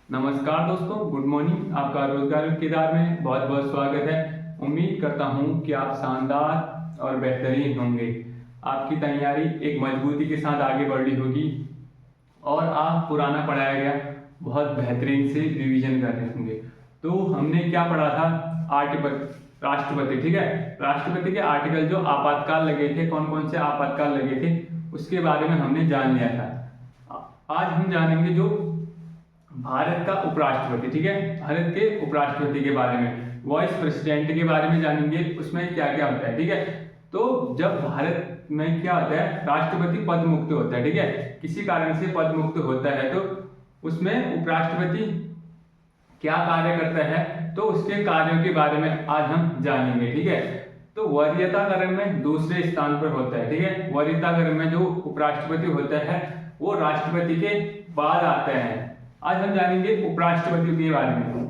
नमस्कार दोस्तों, good morning. आपका रोजगार किरदार में बहुत बहुत स्वागत है। उम्मीद करता हूं कि आप शानदार और बेहतरीन होंगे। आपकी तैयारी एक मजबूती के साथ आगे बढ़ रही होगी और आप पुराना पढ़ाया गया बहुत बेहतरीन से रिवीजन कर रहे होंगे। तो हमने क्या पढ़ा था? राष्ट्रपति, ठीक है। राष्ट्रपति के आर्टिकल जो आपातकाल लगे थे, कौन कौन से आपातकाल लगे थे, उसके बारे में हमने जान लिया था। आज हम जानेंगे जो भारत का उपराष्ट्रपति, ठीक है, भारत के उपराष्ट्रपति के बारे में, वाइस प्रेसिडेंट के बारे में जानेंगे, उसमें क्या क्या होता है, ठीक है। तो जब भारत में क्या होता है, राष्ट्रपति पद मुक्त होता है, ठीक है, किसी कारण से पद मुक्त होता है तो उसमें उपराष्ट्रपति क्या कार्य करता है, तो उसके कार्यों के बारे में आज हम जानेंगे, ठीक है। तो वरीयता क्रम में दूसरे स्थान पर होता है, ठीक है। वरीयता क्रम में जो उपराष्ट्रपति होता है वो राष्ट्रपति के बाद आता है। आज हम जानेंगे उपराष्ट्रपति के बारे में।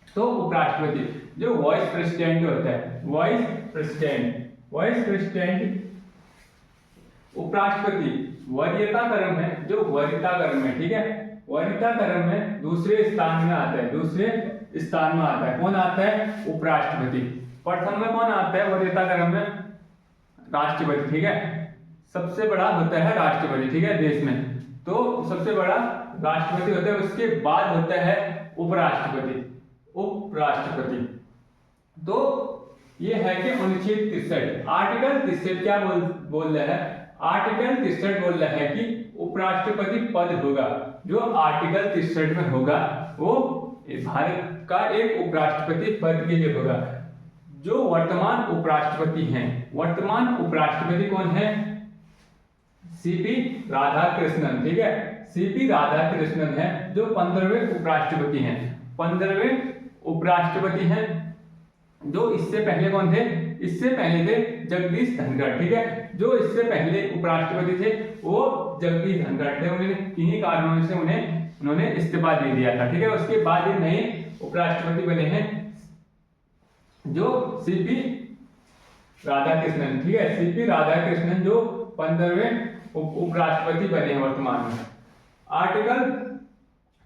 तो उपराष्ट्रपति जो वाइस प्रेसिडेंट होता है, वाइस प्रेसिडेंट उपराष्ट्रपति वरीयता क्रम में, जो वरीयता क्रम में, ठीक है, वरीयता क्रम में दूसरे स्थान में आता है, दूसरे स्थान में आता है। कौन आता है? उपराष्ट्रपति। प्रथम में कौन आता है वरीयता क्रम में? राष्ट्रपति, ठीक है। सबसे बड़ा होता है राष्ट्रपति, ठीक है, देश में। तो सबसे बड़ा राष्ट्रपति होता है, उसके बाद होता है उपराष्ट्रपति। तो ये है कि अनुच्छेद 63 आर्टिकल 63 क्या बोल रहा है? आर्टिकल 63 बोल रहा है कि उपराष्ट्रपति पद होगा, जो आर्टिकल 63 में होगा वो भारत का एक उपराष्ट्रपति पद के लिए होगा। जो वर्तमान उपराष्ट्रपति हैं, वर्तमान उपराष्ट्रपति कौन है? सीपी राधाकृष्णन, ठीक है, सीपी राधाकृष्णन है जो 15वें उपराष्ट्रपति हैं। 15वें उपराष्ट्रपति हैं। जो इससे पहले कौन थे? इससे पहले थे जगदीश धनखड़, ठीक है। जो इससे पहले उपराष्ट्रपति थे वो जगदीश धनखड़ थे। उन्होंने किन्हीं कारणों से उन्होंने इस्तीफा दे दिया था, ठीक है। उसके बाद ये नए उपराष्ट्रपति बने हैं जो सीपी राधाकृष्णन, ठीक है, सीपी राधाकृष्णन जो 15वें उपराष्ट्रपति बने हैं वर्तमान में। आर्टिकल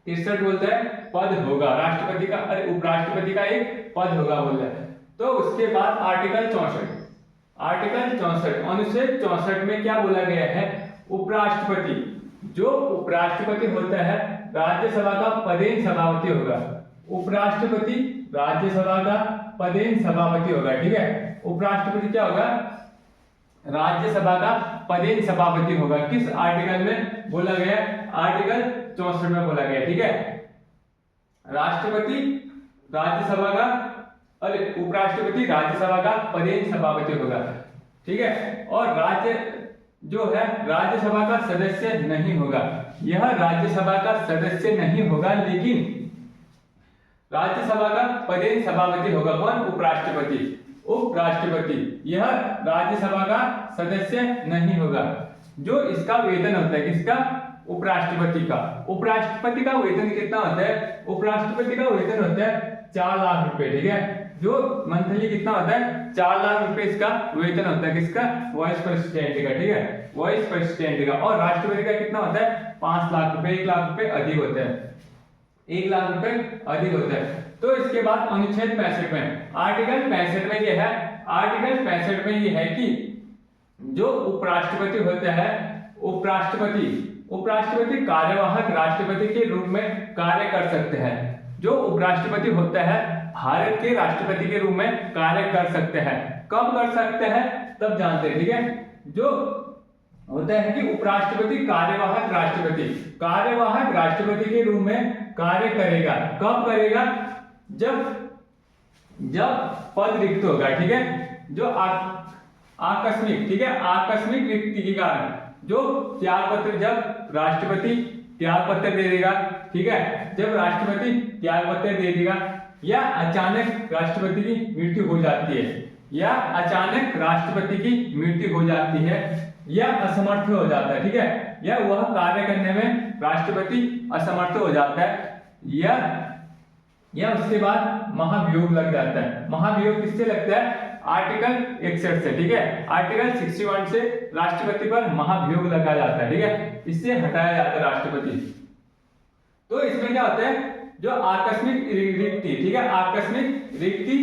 63 बोलता है पद होगा राष्ट्रपति का, अरे उपराष्ट्रपति का एक पद होगा बोल रहा है। तो उसके बाद आर्टिकल 64 अनुच्छेद 64 में क्या बोला गया है? उपराष्ट्रपति, जो उपराष्ट्रपति होता है राज्यसभा का पदेन सभापति होगा। उपराष्ट्रपति राज्यसभा का पदेन सभापति होगा, ठीक है। उपराष्ट्रपति क्या होगा? राज्यसभा का पदेन सभापति होगा। किस आर्टिकल में बोला गया? आर्टिकल 64 में बोला गया, ठीक है। राष्ट्रपति राज्यसभा का, अरे उपराष्ट्रपति राज्यसभा का पदेन सभापति होगा, ठीक है। और राज्य जो है राज्यसभा का सदस्य नहीं होगा। यह राज्यसभा का सदस्य नहीं होगा, लेकिन राज्यसभा का पदेन सभापति होगा। कौन? उपराष्ट्रपति यह राज्यसभा का सदस्य नहीं होगा। जो इसका वेतन होता है, किसका? उपराष्ट्रपति का वेतन कितना होता है? उपराष्ट्रपति का वेतन होता है 4 लाख रुपए, ठीक है। जो मंथली कितना होता है? 4 लाख रुपए इसका वेतन होता है। किसका? वाइस प्रेसिडेंट का, ठीक है, वाइस प्रेसिडेंट का। और राष्ट्रपति का कितना होता है? 5 लाख रुपए, 1 लाख रुपए अधिक होता है, 1 लाख रुपए अधिक होता है। तो इसके बाद अनुच्छेद 65 में, आर्टिकल 65 में यह है, आर्टिकल 65 में यह है कि जो उपराष्ट्रपति होता है, उपराष्ट्रपति कार्यवाहक राष्ट्रपति के रूप में कार्य कर सकते हैं। जो उपराष्ट्रपति होता है भारत के राष्ट्रपति के रूप में कार्य कर सकते हैं। कब कर सकते हैं? तब जानते हैं, ठीक है। जो होता है कि उपराष्ट्रपति कार्यवाहक राष्ट्रपति के रूप में कार्य करेगा। कब करेगा? जब पद रिक्त होगा, ठीक है। जो आकस्मिक, ठीक है, आकस्मिक रिक्ति के कारण जो त्याग पत्र, जब राष्ट्रपति त्याग पत्र दे देगा, ठीक है, जब राष्ट्रपति त्याग पत्र दे देगा, या अचानक राष्ट्रपति की मृत्यु हो जाती है, या अचानक राष्ट्रपति की मृत्यु हो जाती है, या असमर्थ हो जाता है, ठीक है, या वह कार्य करने में राष्ट्रपति असमर्थ हो जाता है, या उसके बाद महाभियोग लग जाता है। महाभियोग किससे लगता है? आर्टिकल 61 से, ठीक है, आर्टिकल 61 से राष्ट्रपति पर महाभियोग लगा जाता है, ठीक है, इससे हटाया जाता है राष्ट्रपति। तो इसमें क्या होता है, जो आकस्मिक रिक्ति, ठीक है, आकस्मिक रिक्ति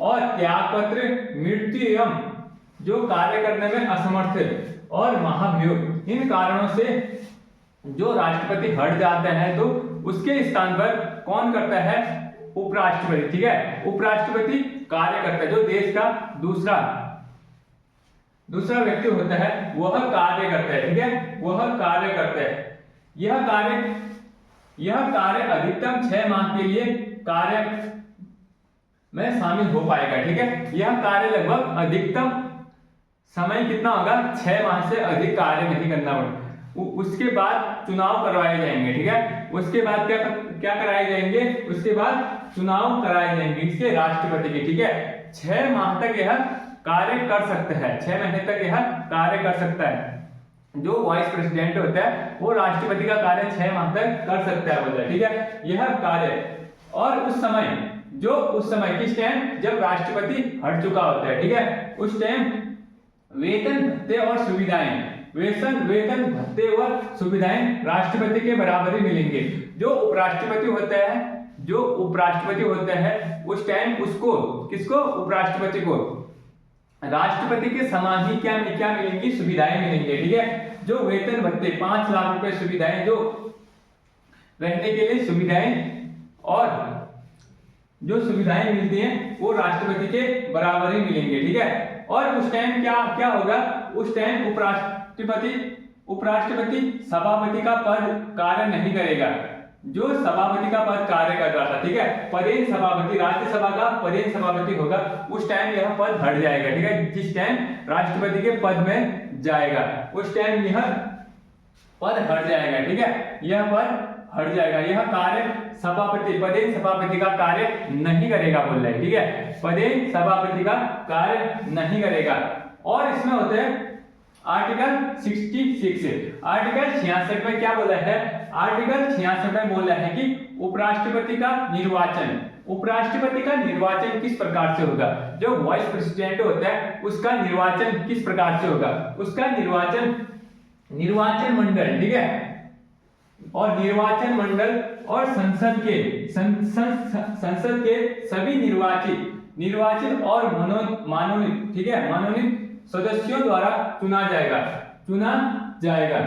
और त्यागपत्र, मृत्यु एवं जो कार्य करने में असमर्थ और महाभियोग, इन कारणों से जो राष्ट्रपति हट जाते हैं तो उसके स्थान पर कौन करता है, उपराष्ट्रपति, ठीक है, उपराष्ट्रपति कार्य करता है। जो देश का दूसरा व्यक्ति होता है वह कार्य करता है, ठीक है, वह कार्य करता है। यह कार्य अधिकतम 6 माह के लिए कार्य में शामिल हो पाएगा, ठीक है। यह कार्य लगभग अधिकतम समय कितना होगा, 6 माह से अधिक कार्य नहीं करना पड़ेगा। उसके बाद चुनाव करवाए जाएंगे, ठीक है, उसके बाद क्या कराए जाएंगे, उसके बाद चुनाव कराए जाएंगे इसके राष्ट्रपति के, ठीक है। 6 माह तक यह कार्य कर सकता है, 6 महीने तक यह कार्य कर सकता है। जो वाइस प्रेसिडेंट होता है वो राष्ट्रपति का कार्य 6 माह तक कर सकता है, बोला, ठीक है, यह कार्य। और उस समय किस टाइम, जब राष्ट्रपति हट चुका होता है, ठीक है, उस टाइम वेतन भत्ते और सुविधाएं, वेतन भत्ते व सुविधाएं राष्ट्रपति के बराबर ही मिलेंगे। जो उपराष्ट्रपति होता है उस टाइम उसको, किसको, उपराष्ट्रपति को राष्ट्रपति के समान ही क्या मिलेंगी, सुविधाएं मिलेंगी, ठीक है। जो वेतन भत्ते 5 लाख रुपए सुविधाएं, जो रहने के लिए सुविधाएं और जो सुविधाएं मिलती हैं वो राष्ट्रपति के बराबर ही मिलेंगे, ठीक है। और उस टाइम क्या होगा, उस टाइम उपराष्ट्रपति सभापति का पद कार्य नहीं करेगा। जो सभापति का पद कार्य कर रहा था, ठीक है, पदेन सभापति, राज्यसभा का पदेन सभापति होगा, उस टाइम यह पद हट जाएगा, ठीक है। जिस टाइम राष्ट्रपति के पद में जाएगा उस टाइम यह पद हट जाएगा, ठीक है, यह पद हट जाएगा। यह कार्य पदेन सभापति का कार्य नहीं करेगा, बोल रहे हैं, ठीक है, पदेन सभापति का कार्य नहीं करेगा। और इसमें होते हैं आर्टिकल 66, आर्टिकल 66 में क्या बोला है, आर्टिकल 66 में बोला है कि उपराष्ट्रपति का निर्वाचन किस प्रकार से होगा। जो वाइस प्रेसिडेंट होता है उसका निर्वाचन किस प्रकार से होगा, उसका निर्वाचन मंडल, ठीक है, और निर्वाचन मंडल और संसद के सभी निर्वाचित और मनोनीत, ठीक है, मनोनीत सदस्यों द्वारा चुना जाएगा।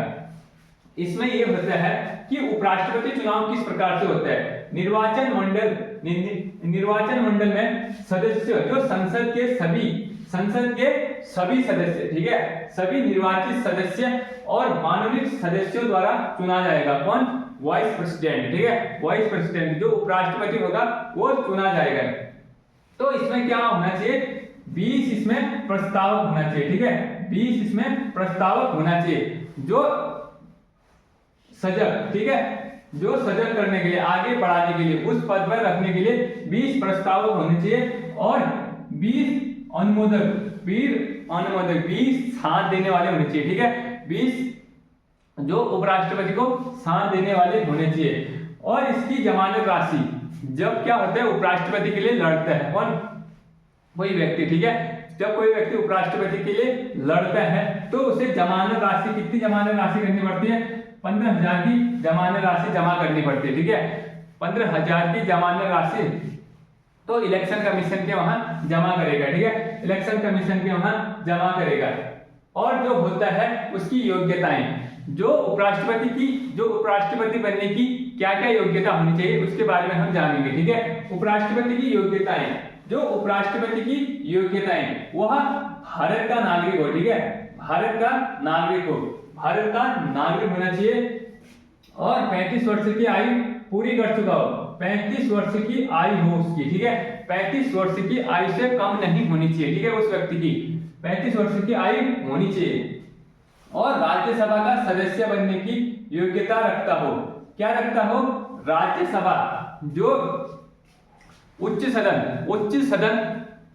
इसमें यह होता है कि उपराष्ट्रपति चुनाव किस प्रकार से होता है। निर्वाचन मंडल में सदस्य, जो संसद के सभी सदस्य, ठीक है, सभी निर्वाचित सदस्य और मनोनीत सदस्यों द्वारा चुना जाएगा। कौन, वाइस प्रेसिडेंट, ठीक है, वाइस प्रेसिडेंट जो उपराष्ट्रपति होगा वो चुना जाएगा। तो इसमें क्या होना चाहिए, 20 इसमें प्रस्तावक होना चाहिए, ठीक है, 20 इसमें प्रस्तावक होना चाहिए। जो सजग, ठीक है, जो सजग करने के लिए, आगे बढ़ाने के लिए, उस पद पर रखने के लिए 20 प्रस्तावक होने चाहिए और 20 अनुमोदक 20 साथ देने वाले होने चाहिए, ठीक है, 20 जो उपराष्ट्रपति को साथ देने वाले होने चाहिए। और इसकी जमानत राशि, जब क्या होता है उपराष्ट्रपति के लिए लड़ता है कौन, कोई व्यक्ति, ठीक है, जब कोई व्यक्ति उपराष्ट्रपति के लिए लड़ता है तो उसे जमानत राशि, कितनी जमानत राशि करनी पड़ती है, 15,000 की जमानत राशि जमा करनी पड़ती है, ठीक है, 15,000 की जमानत राशि तो इलेक्शन कमीशन के वहां जमा करेगा, ठीक है, इलेक्शन कमीशन के वहां जमा करेगा। और जो होता है उसकी योग्यताएं, जो उपराष्ट्रपति बनने की क्या क्या योग्यता होनी चाहिए उसके बारे में हम जानेंगे, ठीक है। उपराष्ट्रपति की योग्यताएं, जो उपराष्ट्रपति की योग्यताएं, वह भारत का नागरिक हो, ठीक है, भारत का नागरिक होना चाहिए और 35 वर्ष की आयु पूरी कर चुका हो, 35 वर्ष की आयु हो उसकी, ठीक है, 35 वर्ष की आयु से कम नहीं होनी चाहिए, ठीक है, उस व्यक्ति की 35 वर्ष की आयु होनी चाहिए। और राज्यसभा का सदस्य बनने की योग्यता रखता हो, क्या रखता हो, राज्यसभा जो उच्च सदन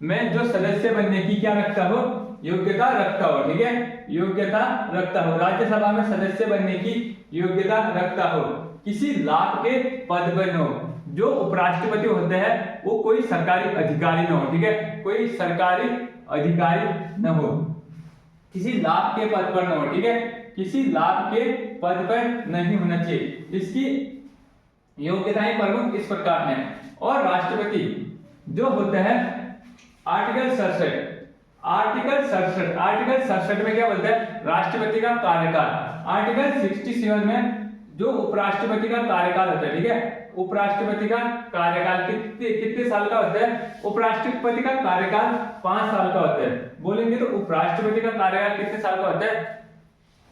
में जो सदस्य बनने की क्या रखता हो, योग्यता रखता हो, ठीक है, योग्यता रखता हो, राज्यसभा में सदस्य बनने की योग्यता रखता हो, किसी लाभ के पद पर न हो। जो उपराष्ट्रपति होते हैं वो कोई सरकारी अधिकारी न हो, ठीक है, कोई सरकारी अधिकारी न हो, किसी लाभ के पद पर न हो, ठीक है, किसी लाभ के पद पर नहीं होना चाहिए। योग्यताएं प्रमुख इस प्रकार हैं। और राष्ट्रपति जो होता है आर्टिकल 67 में क्या बोलता है, राष्ट्रपति का कार्यकाल। आर्टिकल 67 में जो उपराष्ट्रपति का कार्यकाल होता है, ठीक है, उपराष्ट्रपति का कार्यकाल कितने साल का होता है, उपराष्ट्रपति का कार्यकाल 5 साल का होता है। बोलेंगे तो उपराष्ट्रपति का कार्यकाल कितने साल का होता है,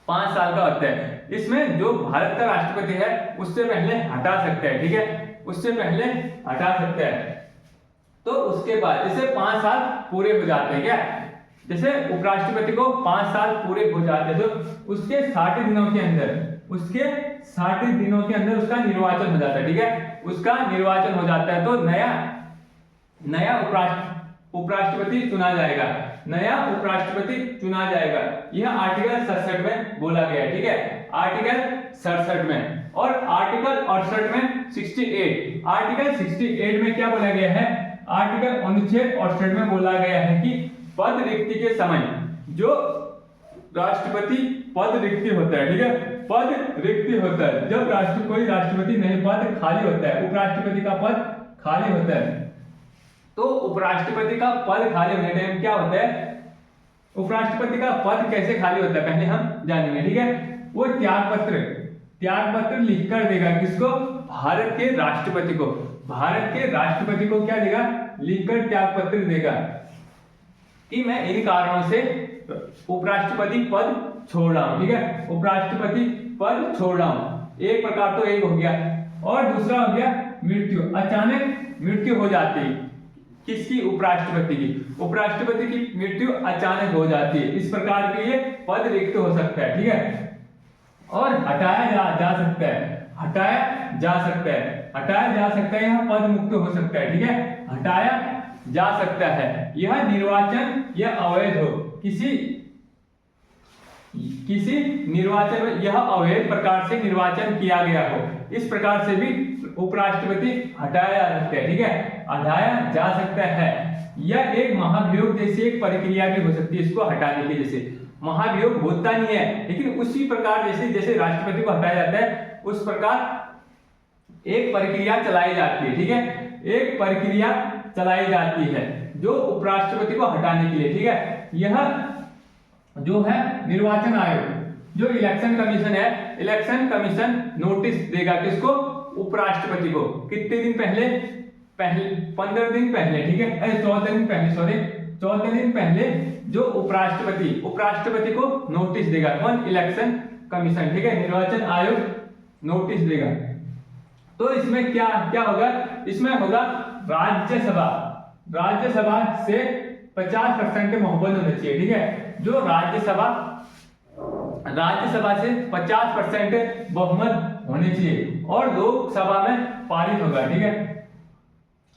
5 साल का होता है। इसमें जो भारत का राष्ट्रपति है उससे पहले हटा सकता है, ठीक है, उससे पहले हटा सकता है। तो उसके बाद जैसे 5 साल पूरे हो जाते हैं, क्या जैसे उपराष्ट्रपति को 5 साल पूरे हो जाते हैं तो उसके 60 दिनों के अंदर उसका निर्वाचन हो जाता है, ठीक है, उसका निर्वाचन हो जाता है। तो नया उपराष्ट्रपति चुना जाएगा, नया उपराष्ट्रपति चुना जाएगा। यह आर्टिकल 67 में बोला गया है, ठीक है, आर्टिकल 67 में। और आर्टिकल 68 में 68 आर्टिकल 68 में क्या बोला गया है, आर्टिकल अनुच्छेद 68 में बोला गया है कि पद रिक्ति के समय जो राष्ट्रपति पद रिक्ति होता है, ठीक है, पद रिक्ति होता है, जब कोई राष्ट्रपति नहीं, पद खाली होता है, उपराष्ट्रपति का पद खाली होता है, तो उपराष्ट्रपति का पद खाली होने टाइम क्या होता है, उपराष्ट्रपति का पद कैसे खाली होता है पहले हम जानेंगे, ठीक है। वो त्याग पत्र लिखकर देगा, किसको, भारत के राष्ट्रपति को, भारत के राष्ट्रपति को क्या देगा, लिखकर त्याग पत्र देगा कि मैं इन कारणों से उपराष्ट्रपति पद छोड़ रहा हूं, ठीक है, उपराष्ट्रपति पद छोड़ रहा हूं। एक प्रकार तो एक हो गया। और दूसरा हो गया मृत्यु, अचानक मृत्यु हो जाती है किसकी, उपराष्ट्रपति की, उपराष्ट्रपति की मृत्यु अचानक हो जाती है, इस प्रकार के ये पद रिक्त हो सकता है, ठीक है। और हटाया जा सकता है, हटाया जा सकता है, यह पद मुक्त हो सकता है, ठीक है, हटाया जा सकता है। यह निर्वाचन यह अवैध हो, किसी निर्वाचन में यह अवैध प्रकार से निर्वाचन किया गया हो, इस प्रकार से भी उपराष्ट्रपति हटाया जा सकता है, ठीक है, हटाया जा सकता है। यह एक महाभियोग जैसी एक प्रक्रिया भी हो सकती है इसको हटाने की, जैसे महाभियोग होता नहीं है लेकिन उसी प्रकार जैसे राष्ट्रपति को हटाया जाता है उस प्रकार एक प्रक्रिया चलाई जाती है, ठीक है, एक प्रक्रिया चलाई जाती है जो उपराष्ट्रपति को हटाने के लिए, ठीक है। यह जो है निर्वाचन आयोग जो इलेक्शन कमीशन है, इलेक्शन कमीशन नोटिस देगा किसको, उपराष्ट्रपति को, कितने दिन पहले 15 दिन पहले, ठीक है, 14 दिन पहले जो उपराष्ट्रपति को नोटिस देगा, कौन, इलेक्शन कमीशन, ठीक है, निर्वाचन आयोग नोटिस देगा। तो इसमें क्या क्या होगा, इसमें होगा राज्यसभा से 50% बहुमत होना चाहिए, ठीक है, जो राज्यसभा से 50% बहुमत होने चाहिए और लोकसभा में पारित होगा, ठीक है।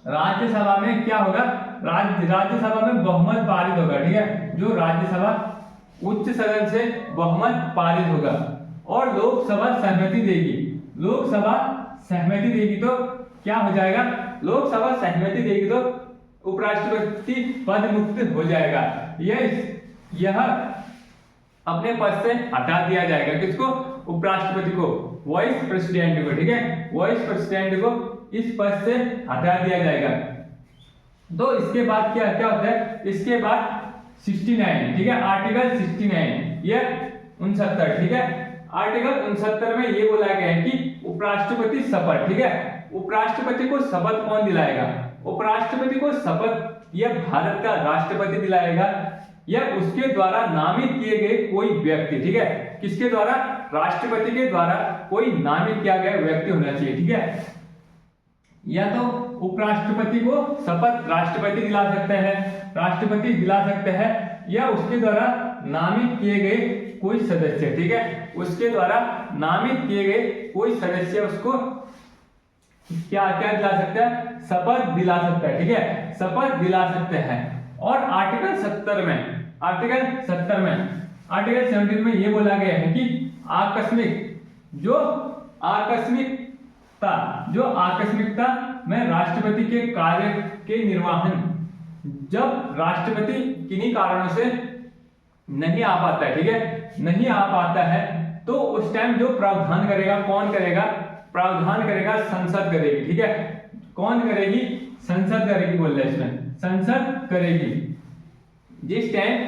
राज्यसभा में क्या होगा, राज्यसभा में बहुमत पारित होगा, ठीक है, जो राज्यसभा उच्च सदन से बहुमत पारित होगा और लोकसभा सहमति देगी, लोकसभा सहमति देगी तो क्या हो जाएगा, लोकसभा सहमति देगी तो उपराष्ट्रपति पद मुक्त हो जाएगा। यह अपने पद से हटा दिया जाएगा, किसको, उपराष्ट्रपति को, वाइस प्रेसिडेंट को, ठीक है, वाइस प्रेसिडेंट को इस पद से हटा दिया जाएगा। तो इसके बाद क्या क्या होता है, इसके बाद 69, ठीक है, आर्टिकल 69 यह 69, ठीक है, आर्टिकल 69 में ये बोला गया है कि उपराष्ट्रपति शपथ, ठीक है, उपराष्ट्रपति को शपथ कौन दिलाएगा, उपराष्ट्रपति को शपथ यह भारत का राष्ट्रपति दिलाएगा या उसके द्वारा नामित किए गए कोई व्यक्ति, ठीक है, किसके द्वारा, राष्ट्रपति के द्वारा कोई नामित किया गया व्यक्ति होना चाहिए, ठीक है। या तो उपराष्ट्रपति को शपथ राष्ट्रपति दिला सकते हैं, या उसके द्वारा नामित किए गए कोई सदस्य, ठीक है, उसके द्वारा नामित किए गए कोई सदस्य उसको क्या क्या दिला सकता है, शपथ दिला सकता है, ठीक है, शपथ दिला सकते हैं। और आर्टिकल 17 में ये बोला गया है कि आकस्मिकता में राष्ट्रपति के कार्य के निर्वहन, जब राष्ट्रपति किन्हीं कारणों से नहीं आ पाता है, ठीक है, नहीं आ पाता है, तो उस टाइम जो प्रावधान करेगा कौन करेगा, प्रावधान करेगा संसद करेगी, ठीक है। कौन करेगी? संसद करेगी बोल रहे इसमें, संसद करेगी। जिस टाइम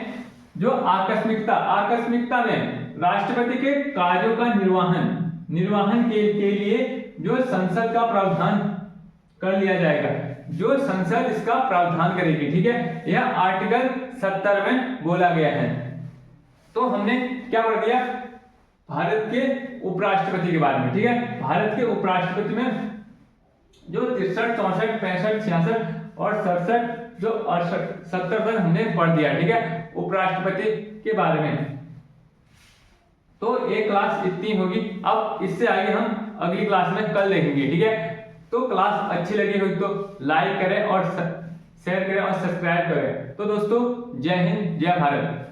जो आकस्मिकता में राष्ट्रपति के कार्यों का निर्वहन के लिए जो संसद का प्रावधान कर लिया जाएगा, जो संसद इसका प्रावधान करेगी, ठीक है। यह आर्टिकल 70 में बोला गया है। तो हमने क्या पढ़ दिया? भारत के उपराष्ट्रपति के बारे में, ठीक है। भारत के उपराष्ट्रपति में जो 63, 64, 65, 66 और 67 जो 68, 70 तक हमने पढ़ दिया, ठीक है, उपराष्ट्रपति के बारे में। तो एक क्लास इतनी होगी। अब इससे आगे हम अगली क्लास में कल देखेंगे, ठीक है। तो क्लास अच्छी लगी होगी तो लाइक करें और शेयर करें और सब्सक्राइब करें। तो दोस्तों, जय हिंद, जय भारत।